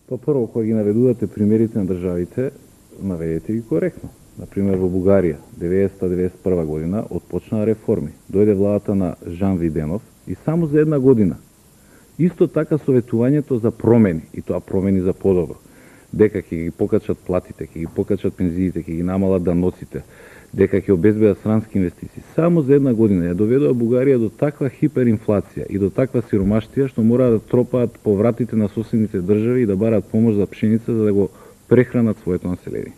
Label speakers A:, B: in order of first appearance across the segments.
A: Па прво, кога ги наведувате примерите на државите, наведете ги коректно. Например, во Бугарија, 90-91 година, отпочнаа реформи. Дојде владата на Жан Виденов и само за една година. Исто така советувањето за промени, и тоа промени за подобро. Дека ќе ги покачат платите, ќе ги покачат пензиите, ќе ги намалат даноците, дека ќе обезбедат странски инвестиции. Само за една година ја доведоа Бугарија до таква хиперинфлација и до таква сиромаштија што мора да тропаат повратите на соседните држави и да бараат помош за пшеница за да го прехранат своето население.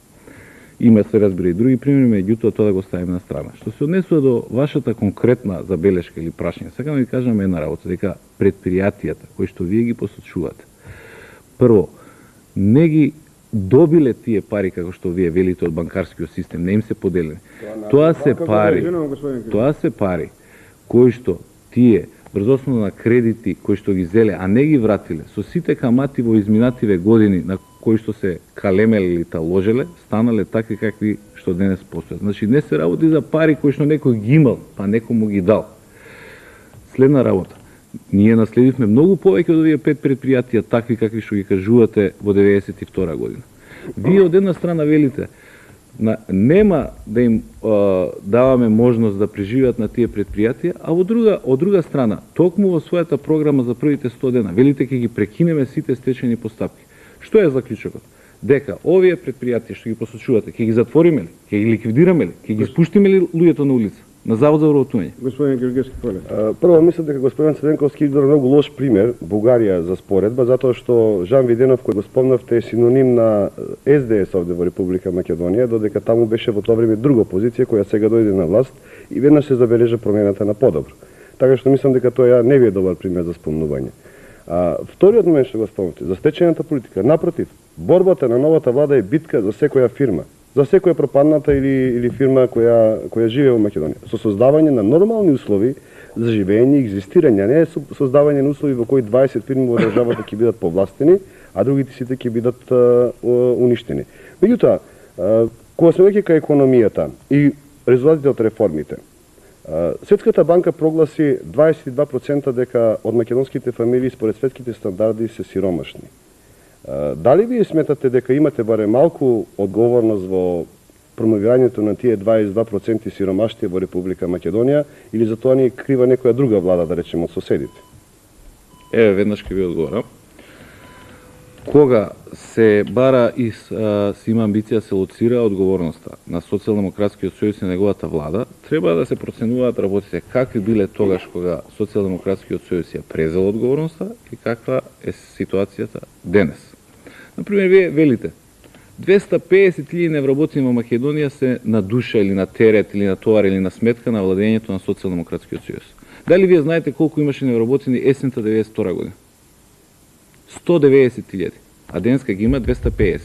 A: Има се разбира и други примери, меѓутоа тоа да го ставиме на страна. Што се однесува до вашата конкретна забелешка или прашање, сакам да ви кажам една работа, дека предпријатијата кои што вие ги посочувате, прво, не ги добиле тие пари како што вие велите од банкарскиот систем, не им се поделени. Тоа се пари кои што тие врз основа на кредити кои што ги зеле, а не ги вратиле, со сите камати во изминативе години на кои што се калемеле или таложеле, станале такви какви што денес постојат. Значи не се работи за пари кои што некој ги имал, па некому ги дал. Следна работа. Ние наследивме многу повеќе од овие 5 предпријатија такви какви што ги кажувате во 92 година. Вие од една страна велите нема да им даваме можност да преживеат на тие предпријатија, а од друга страна, токму во својата програма за првите 100 дена, велите ќе ги прекинеме сите стечајни постапки. Што е заклучокот? Дека овие предпријатија што ги посочувате, ќе ги затвориме ли, ќе ги ликвидираме ли, ќе ги спуштиме ли луѓето на улица? На завод за вработување.
B: Господин Георгиевски, прво мислам дека господин Црвенковски избра многу лош пример Бугарија за споредба, затоа што Жан Виденов, кој го спомнавте, е синоним на СДС овде во Република Македонија, додека таму беше во тоа време друга опозиција која сега дојде на власт и веднаш се забележа промената на подобро. Така што мислам дека тоа не ви е добар пример за спомнување. Вториот момент што го спомнавте, за стечајната политика. Напротив, борбата на новата влада е битка за секоја фирма, за секоја пропадната или фирма која живее во Македонија, со создавање на нормални услови за живење и екзистирање, а не создавање на услови во кои 20 фирми во државата ќе бидат повластени, а другите сите ќе бидат уништени. Меѓутоа, кога сме веќе кај економијата и резултатите од реформите, Светската банка прогласи 22% дека од македонските фамилии според светските стандарди се сиромашни. Дали вие сметате дека имате барем малку одговорност во промовирањето на тие 22% сиромаштија во Република Македонија или за тоа ни крива некоја друга влада, да речеме, од соседите?
A: Веднаш ќе ви одговорам. Кога се бара и се има амбиција се лоцира одговорноста на Социјалдемократскиот сојуз и неговата влада, треба да се проценуваат работите какви биле тогаш кога Социјалдемократскиот сојуз ја презел одговорноста и каква е ситуацијата денес. Например, вие велите 250.000 невработени во Македонија се на душа или на терет или на товар или на сметка на владењето на Социјалдемократскиот сојуз. Дали вие знаете колку имаше невработени есента 92 година? 190.000, а денеска ги има 250.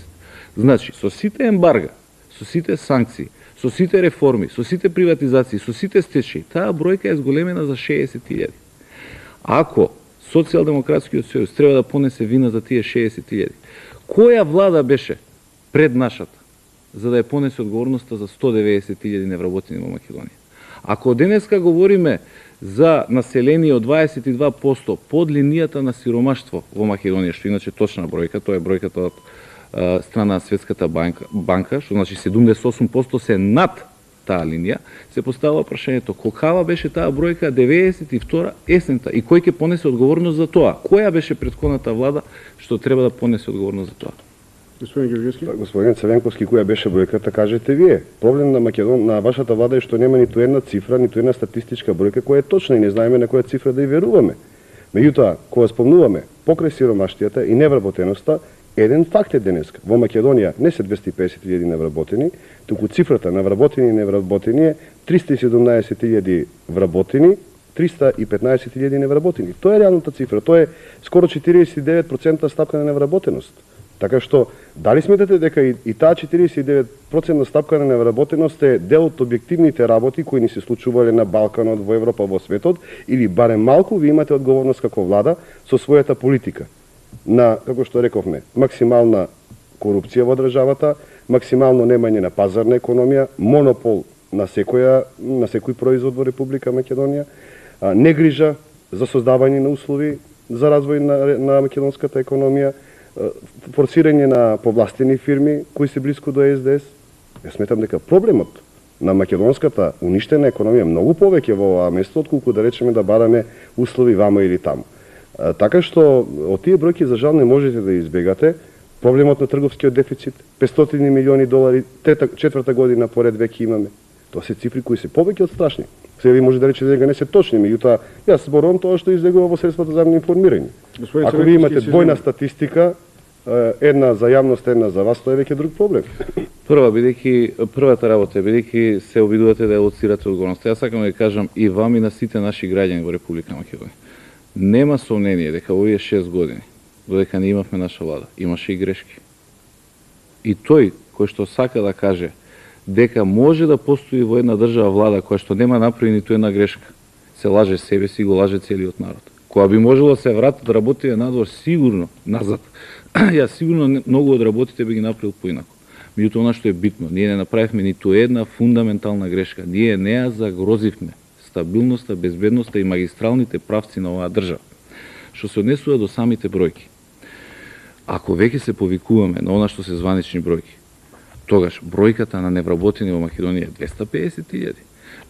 A: Значи, со сите ембарга, со сите санкции, со сите реформи, со сите приватизации, со сите стечаи, таа бројка е зголемена за 60.000. Ако Социјалдемократскиот сојуз треба да понесе вина за тие 60.000, која влада беше пред нашата, за да ја понесе одговорноста за 190.000 невработени во Македонија? Ако денеска говориме за население од 22% под линијата на сиромаштво во Македонија, што иначе точна бројка, тоа е бројката од страна на Светската банка, што значи 78% се над таа линија, се поставува прашањето колкава беше таа бројка 92 есента и кој ќе понесе одговорност за тоа? Која беше претходната влада што треба да понесе одговорност за тоа?
B: Господин Георгиевски? Господин Црвенковски, која беше бројката, кажете вие. Проблем на вашата влада е што нема ниту една цифра, ниту една статистичка бројка која е точна и не знаеме на која цифра да ја веруваме. Меѓутоа, кога спомнуваме покрај сиромаштијата и невработеноста, еден факт е денеска. Во Македонија не се 250.000 невработени, туку цифрата на вработени и невработени е 317.000 вработени, 315.000 невработени. Тоа е реалната цифра. Тоа е скоро 49% стапка на невработеност. Така што, дали сметате дека и таа 49% стапка на невработеност е дел од објективните работи кои ни се случувале на Балканот, во Европа, во светот, или барем малку ви имате одговорност како влада со својата политика на, како што рековме, максимална корупција во државата, максимално немање на пазарна економија, монопол на секој производ во Република Македонија, негрижа за создавање на услови за развој на македонската економија, форсирање на повластени фирми кои се блиску до СДС. Јас сметам дека проблемот на македонската уништена економија многу повеќе во оваа место, отколку да речеме да бараме услови вамо или таму. Така што од тие бројки за жал не можете да избегате проблемот на трговскиот дефицит, 500 милиони долари, четврта година поред веќе имаме. Тоа се цифри кои се повеќе од страшни. Сега ви може да речете дека не се точни, меѓутоа јас зборувам тоа што излегува во средствата за јавно информирање. Ако ви имате двојна статистика, една за јавност, една за вас, тоа е веќе друг проблем.
A: Првата работа е бидејќи се обидувате да ја лоцирате одговорноста. Јас сакам да ви кажам и вам и на сите наши граѓани во Република Македонија. Нема сомнение дека овие 6 години, додека не имавме наша влада, имаше и грешки. И тој кој што сака да каже дека може да постои во една држава влада која што нема направи ниту една грешка, се лаже себе си и го лаже целиот народ. Која би можело да се вратат работите надвор сигурно назад, јас сигурно многу од работите би ги направил поинаку. Меѓутоа, она што е битно, ние не направивме ниту една фундаментална грешка. Ние не ја загрозивме стабилноста, безбедноста и магистралните правци на оваа држава. Што се однесува до самите бројки. Ако веќе се повикуваме на она што се званични бројки, тогаш бројката на невработени во Македонија е 250.000.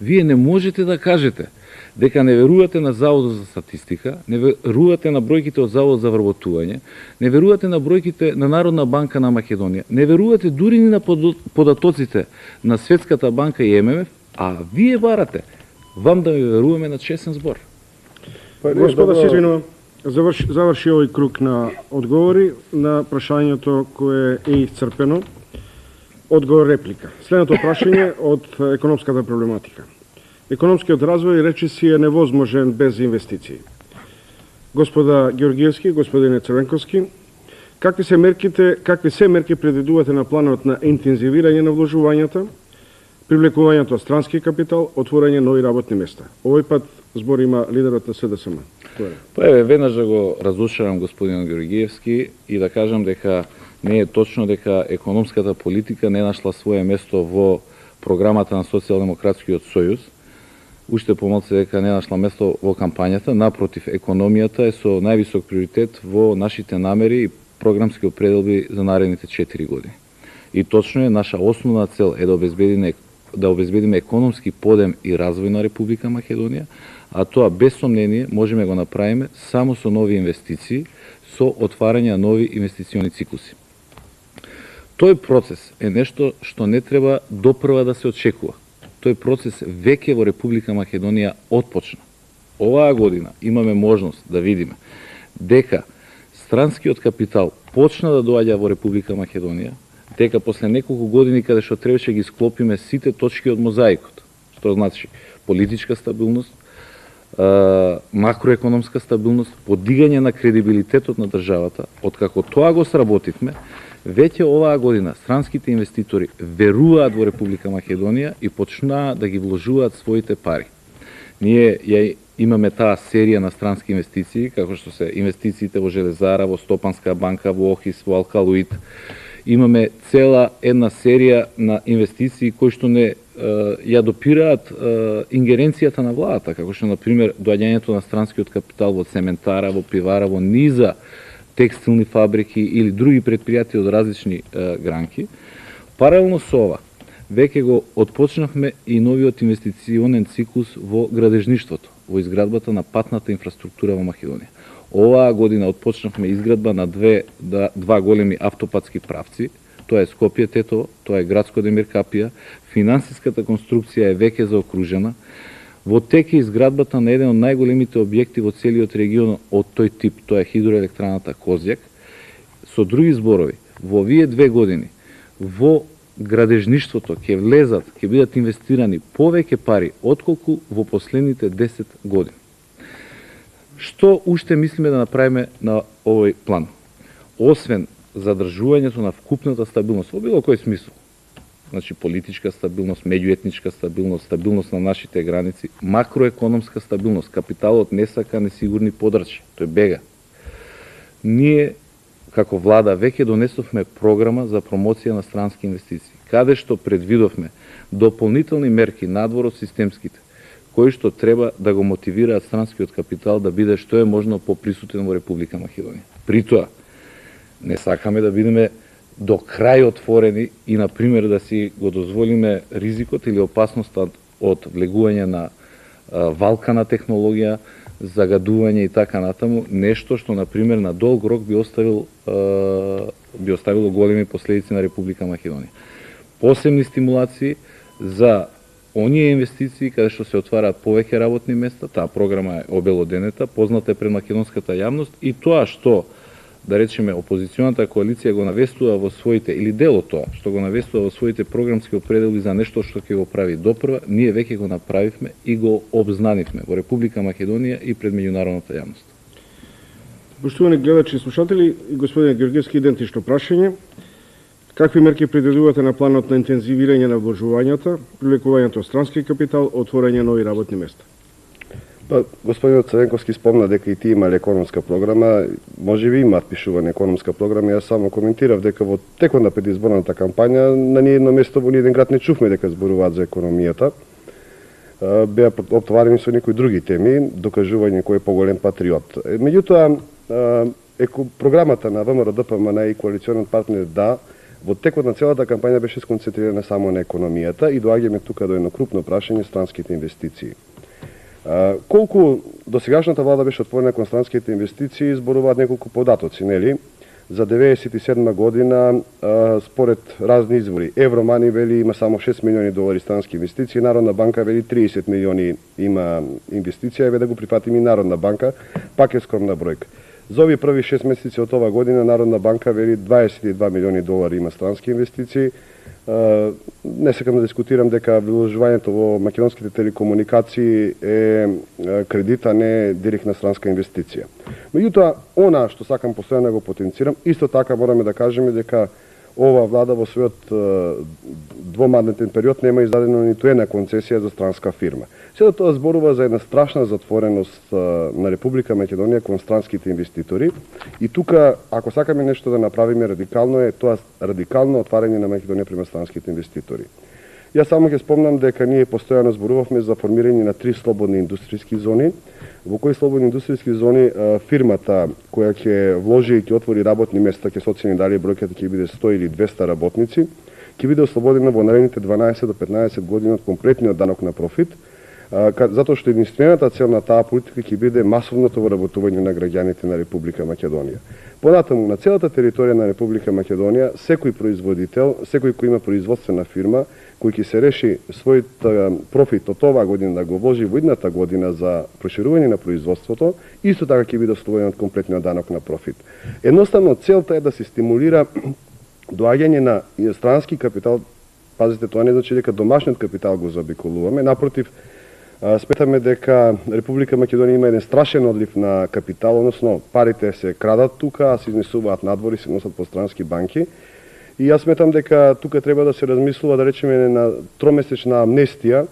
A: Вие не можете да кажете дека не верувате на Заводот за статистика, не верувате на бројките од Заводот за вработување, не верувате на бројките на Народна банка на Македонија, не верувате дури ни на податоците на Светската банка и ММФ, а вие барате вам да ви веруваме на честен збор.
C: Господа, се извинувам. Заврши овој круг на одговори на прашањето кое е исцрпено. Одговор реплика. Следното прашање од економската проблематика. Економскиот развој речиси е невозможен без инвестиции. Господа Георгиевски, господине Црвенковски, какви се мерки предвидувате на планот на интензивирање на вложувањата, привлекувањето од странски капитал, отворање нови работни места? Овој пат збор има лидерот на СДСМ.
A: Веднаш да го разрушавам господин Георгиевски и да кажам дека не е точно дека економската политика не нашла свое место во програмата на Социјалдемократскиот сојуз. Уште помалку дека не нашла место во кампањата, напротив, економијата е со највисок приоритет во нашите намери и програмски определби за наредните 4 години. И точно е, наша основна цел е да обезбедиме економски подем и развој на Република Македонија, а тоа без сомнение можеме го направиме само со нови инвестиции, со отварање на нови инвестициони циклуси. Тој процес е нешто што не треба допрва да се очекува. Тој процес веќе во Република Македонија отпочна. Оваа година имаме можност да видиме дека странскиот капитал почна да доаѓа во Република Македонија, дека после неколку години каде што требаше ги склопиме сите точки од мозаикот, што значи политичка стабилност, макроекономска стабилност, подигање на кредибилитетот на државата, откако тоа го сработивме, веќе оваа година странските инвеститори веруваат во Република Македонија и почнаа да ги вложуваат своите пари. Ние ја имаме таа серија на странски инвестиции, како што се инвестициите во Железара, во Стопанска банка, во Охис, во Алкалоид. Имаме цела една серија на инвестиции кои што не ја допираат ингеренцијата на владата, како што, например, доаѓањето на странскиот капитал во цементара, во пивара, во низа текстилни фабрики или други предпријатија од различни гранки. Паралелно со ова, веќе го отпочнавме и новиот инвестиционен циклус во градежништвото, во изградбата на патната инфраструктура во Македонија. Оваа година отпочнавме изградба на два големи автопатски правци, тоа е Скопје-Тетово, тоа е Градско-Демир Капија, финансиската конструкција е веќе заокружена, во тек е изградбата на еден од најголемите објекти во целиот регион од тој тип, тоа е хидроелектраната Козјак. Со други зборови, во овие 2 години, во градежништвото ќе влезат, ќе бидат инвестирани повеќе пари отколку во последните 10 години. Што уште мислиме да направиме на овој план? Освен задржувањето на вкупната стабилност во било кој смисол, значи политичка стабилност, меѓуетничка стабилност, стабилност на нашите граници, макроекономска стабилност, капиталот не сака несигурни подрачи, тој бега. Ние, како влада, веќе донесовме програма за промоција на странски инвестиции, каде што предвидовме дополнителни мерки надвор од системските, кои што треба да го мотивираат странскиот капитал да биде што е можно поприсутен во Република Македонија. При тоа, Не сакаме да бидеме до крај отворени и, например, да си го дозволиме ризикот или опасноста од влегување на валкана технологија, загадување и така натаму, нешто што, например, на долг рок би оставило големи последици на Република Македонија. Посебни стимулации за оние инвестиции каде што се отвараат повеќе работни места, таа програма е обелоденета, позната е пред македонската јавност, и тоа што, да речеме, опозиционата коалиција го навестува во своите, или дел од тоа, што го навестува во своите програмски определи за нешто што ќе го прави допрва, ние веќе го направивме и го обзнанивме во Република Македонија и пред меѓународната јавност.
C: Поштувани гледачи и слушатели, господин Георгиевски, идентично прашање. Какви мерки предвидувате на планот на интензивирање на вложувањата, привлекувањето странски капитал, отворање нови работни места?
B: Господинот Црвенковски спомна дека и тие имале економска програма, може би имаат пишувана економска програма, јас само коментирав дека во текот на предизборната кампања на ниедно место во ниеден град не чувме дека зборуваат за економијата. Беа оптоварени со некои други теми, докажување кој е поголем патриот. Меѓутоа, програмата на ВМРО-ДПМН и коалиционен партнер ДА во текот на целата кампања беше сконцентрирана само на економијата и доаѓаме тука до едно крупно прашање, странските инвестиции. Колку досегашната влада беше отворена кон странските инвестиции, зборуваат неколку податоци, нели? За 1997 година, според разни извори, Евромани вели има само 6 милиони долари странски инвестиции, Народна банка вели 30 милиони има инвестиција, еве да го прифатим и Народна банка, пак е скромна бројка. За овие први 6 месеци од ова година Народна банка вели 22 милиони долари има странски инвестиции. Не сакам да дискутирам дека вложувањето во македонските телекомуникации е кредит, а не директна странска инвестиција. Меѓутоа, она што сакам постојано да го потенцирам, исто така мораме да кажеме дека ова влада во својот двомандатен период нема издадено ниту една концесија за странска фирма. Сето тоа зборува за една страшна затвореност на Република Македонија кон странските инвеститори и тука, ако сакаме нешто да направиме радикално, е тоа радикално отварање на Македонија према странските инвеститори. Јас само ќе спомнам дека ние постојано зборувавме за формирање на 3 слободни индустријски зони, во кои слободни индустријски зони фирмата која ќе вложи и ќе отвори работни места, ќе се оцени дали бројката ќе биде 100 или 200 работници, ќе биде ослободена во наредните 12 до 15 години од комплетниот данок на профит, затоа што единствената цел на таа политика ќе биде масовното вработување на граѓаните на Република Македонија. Понатаму, на целата територија на Република Македонија, секој производител, секој кој има производствена фирма, кој ќе се реши својот профит од оваа година да го вложи во идната година за проширување на производството, исто така ќе биде ослободен од комплетниот данок на профит. Едноставно, целта е да се стимулира доаѓање на странски капитал. Пазите, тоа не значи дека домашниот капитал го заобиколуваме, напротив, сметаме дека Република Македонија има еден страшен одлив на капитал, односно парите се крадат тука, се изнесуваат надвор и се носат по странски банки. И јас сметам дека тука треба да се размислува, да речеме, на тромесечна амнестија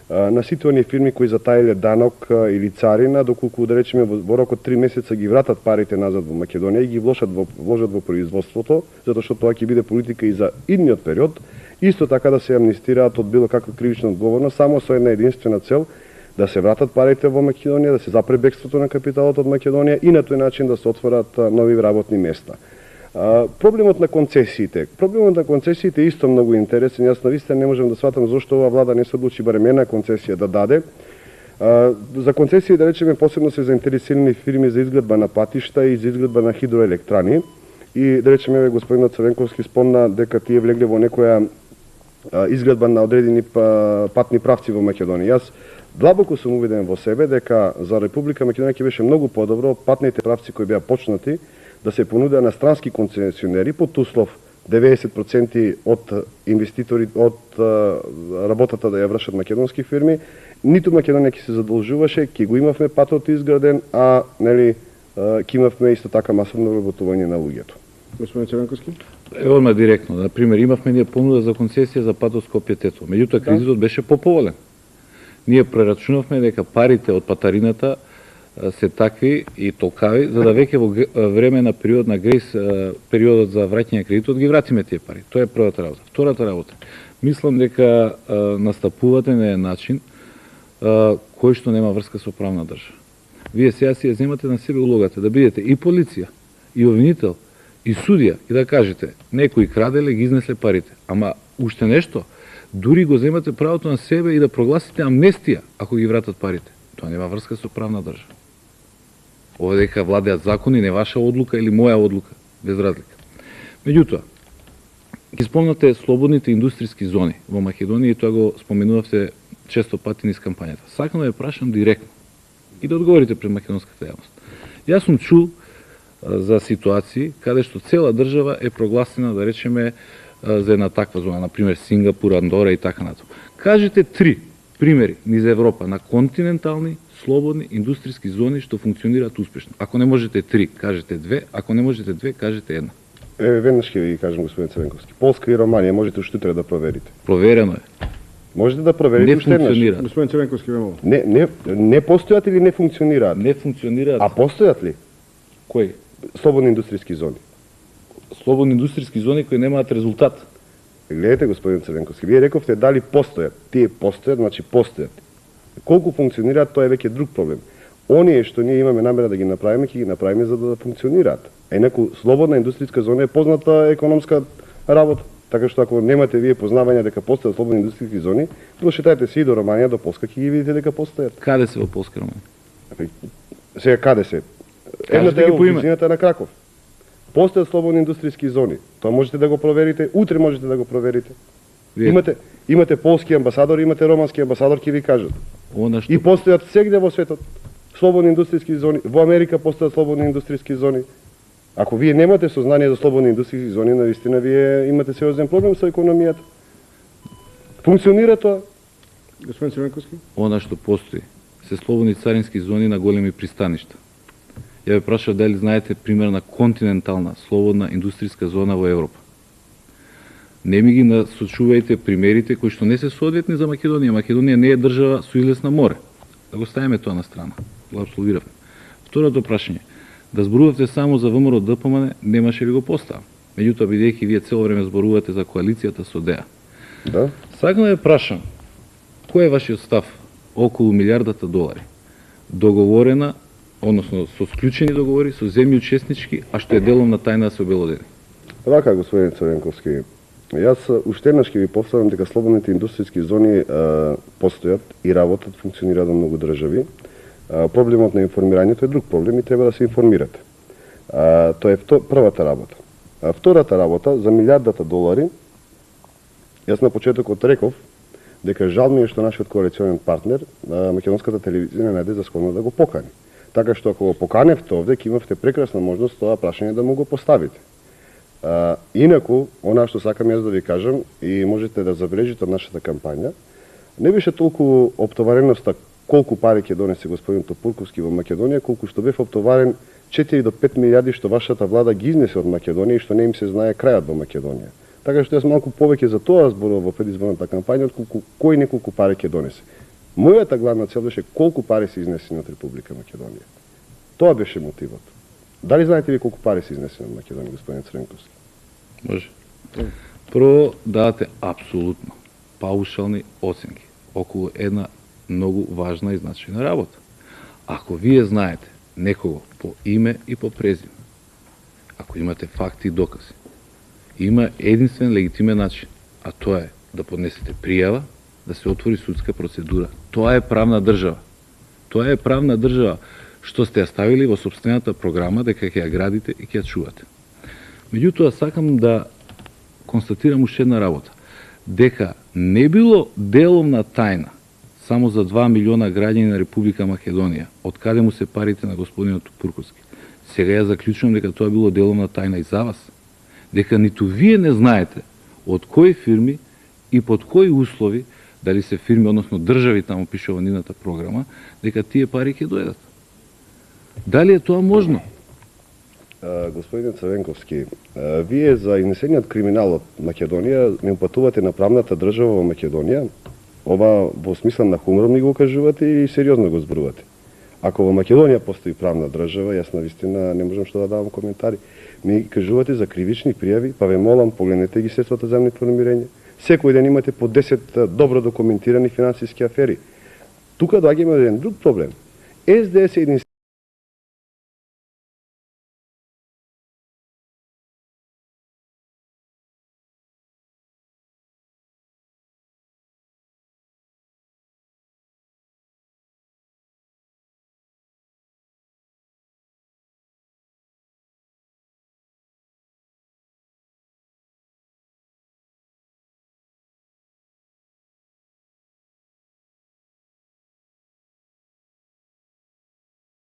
B: на сите оние фирми кои затаиле данок или царина, доколку, да речеме, во рок од 3 месеца ги вратат парите назад во Македонија и ги вложат во производството, затоа што тоа ќе биде политика и за идниот период. Исто така да се амнистираат од било каква кривична одговорност, само со една единствена цел, да се вратат парите во Македонија, да се запре бегството на капиталот од Македонија и на тој начин да се отворат нови работни места. Проблемот на концесиите. Проблемот на концесиите е исто многу интересен. Јас навистина не можам да сватам зошто оваа влада не се одлучи барем една концесија да даде. За концесии, да речеме, посебно се заинтересирани фирми за изградба на патишта и за изградба на хидроелектрани. И, да речеме, господинот Црвенковски спомна дека тие влегле во некоја изградба на одредени патни правци во Македонија. Јас длабоко сум увиден во себе дека за Република Македонија ќе беше многу подобро патните правци кои беа почнати да се понудеа на странски концесионери под услов 90% од инвеститори од работата да ја вршат македонски фирми. Ниту Македонија ќе се задолжуваше, ќе го имавме патот изграден, а нели ќе имавме исто така масовно вработување на луѓето.
C: Господин Црвенковски?
A: Одма директно. Например, имавме ние понуда за концесија за патот Скопје-Тетово. Меѓутоа, кредитот беше поповолен. Ние прерачунавме дека парите од патарината се такви и толкави, за да веќе во време на период на грейс, периодот за враќање кредитот, ги вратиме тие пари. Тоа е првата работа. Втората работа. Мислам дека настапувате на еден начин кој што нема врска со правна држава. Вие сега си ја земате на себе улогата да бидете и полиција, и обвинител, и судија и да кажете некои краделе, ги изнесле парите. Ама уште нешто, дури го земате правото на себе и да прогласите амнестија ако ги вратат парите. Тоа нема врска со правна држава. Ова дека владеат закони, не ваша одлука или моја одлука, без разлика. Меѓутоа, ги спомнате слободните индустријски зони во Македонија и тоа го споменувавте често пати низ кампањата. Сакам да ја прашам директно и да одговорите пред македонската јавност. Јас сум чул за ситуации каде што цела држава е прогласена, да речеме, за една таква зона, например Сингапур, Андора и така натаму. Кажете 3 примери низ Европа на континентални, слободни индустријски зони што функционираат успешно. Ако не можете 3, кажете 2, ако не можете 2, кажете 1.
B: Веднаш ќе ви кажам, господин Црвенковски. Полска и Романија можете уште утре да проверите.
A: Проверено е.
B: Можете да проверите уште еднаш.
A: Не функционираат.
C: Господин Црвенковски, ве молам.
B: Не постојат или не функционираат?
A: Не функционираат.
B: А постојат ли
A: Кои?
B: слободни индустријски зони?
A: Слободни индустријски зони кои немаат резултат.
B: Гледате, господин Црвенковски, вие рековте дали постојат. Тие постојат, значи постојат. Колку функционираат, тоа е веќе друг проблем. Оние што ние имаме намера да ги направиме, ќе ги направиме за да функционираат. Инаку слободна индустријска зона е позната економска работа. Така што ако немате вие познавања дека постојат слободни индустријски зони, прошетајте си и до Романија, до Полска, ќе ги видите дека постојат.
A: Каде се во Полска, Романија?
B: Сега каде се? Едната е во близината на Краков. Постојат слободни индустријски зони. Тоа можете да го проверите, утре можете да го проверите. Имате полски амбасадор, имате романски амбасадор, ќе ви кажат.
A: Што...
B: И постојат сегде во светот слободни индустријски зони. Во Америка постојат слободни индустријски зони. Ако вие немате сознание за слободни индустријски зони, навистина вие имате сериозен проблем со економијата. Функционира тоа.
C: Господин Црвенковски?
A: Она што постои се слободни царински зони на големи пристаништа. Ја ве прашав дали знаете пример на континентална слободна индустријска зона во Европа. Не ми ги насочувајте примерите кои што не се соодветни за Македонија. Македонија не е држава со излез на море. Да го ставиме тоа на страна. Го апсолвиравме. Второто прашање. Да зборувате само за ВМРО ДПМН, немаше ви го поставам. Меѓутоа, бидејќи вие цело време зборувате за коалицијата со ДЕА.
B: Да.
A: Сакам да ве прашам, кој е вашиот став околу милиардата долари договорена, односно со склучени договори со земји учеснички, а што е делом на тајна да се обелодени?
B: Така, господин Црвенковски, јас уште еднаш ќе ви повторам дека слободните индустријски зони постојат и работат, функционираат во многу држави. Проблемот на информирањето е друг проблем и треба да се информирате. Тоа е првата работа. Втората работа, за милиардата долари, јас на почетокот реков дека жал ми е што нашиот коалиционен партнер, македонската телевизија, не најде за склонно да го покани. Така што ако го поканевте овде, ќе имавте прекрасна можност тоа прашање да му го поставите. Инаку, она што сакам јас да ви кажам и можете да забележите од нашата кампања, не беше толку оптовареноста колку пари ќе донесе господин Топурковски во Македонија, колку што бев оптоварен 4 до 5 милиарди што вашата влада ги изнесе од Македонија и што не им се знае крајот во Македонија. Така што јас малку повеќе за тоа зборував во предизборната кампања, отколку кој неколку пари ќе донесе. Мојата главна цел беше колку пари се изнесени од Република Македонија. Тоа беше мотивот. Дали знаете ви колку пари се изнесени од Македонија, господин Црвенковски?
A: Може. Прво дадате апсолутно паушални оценки околу една многу важна и значајна работа. Ако вие знаете некого по име и по презиме, ако имате факти и докази, има единствен легитимен начин, а тоа е да поднесете пријава, да се отвори судска процедура. Тоа е правна држава. Тоа е правна држава што сте ја ставили во сопствената програма дека ќе ја градите и ќе ја чувате. Меѓутоа, сакам да констатирам уште една работа. Дека не било деломна тајна само за 2 милиона граѓани на Република Македонија, од каде му се парите на господинот Топурковски. Сега ја заклучувам дека тоа било деломна тајна и за вас. Дека ниту вие не знаете од кои фирми и под кои услови, дали се фирми, односно држави, таму пише во нивната програма, дека тие пари ќе дојдат. Дали е тоа можно?
B: Господин Црвенковски, вие за изнесениот криминал од Македонија не упатувате на правната држава во Македонија. Ова во смисла на хумором ми го кажувате и сериозно го зборувате. Ако во Македонија постои правна држава, јас навистина не можам што да давам коментари. Ми кажувате за кривични пријави, па ве молам, погледнете ги средствата за информирање. Секој ден имате по 10 добро документирани финансиски афери. Тука доаѓаме до еден друг проблем. СДС е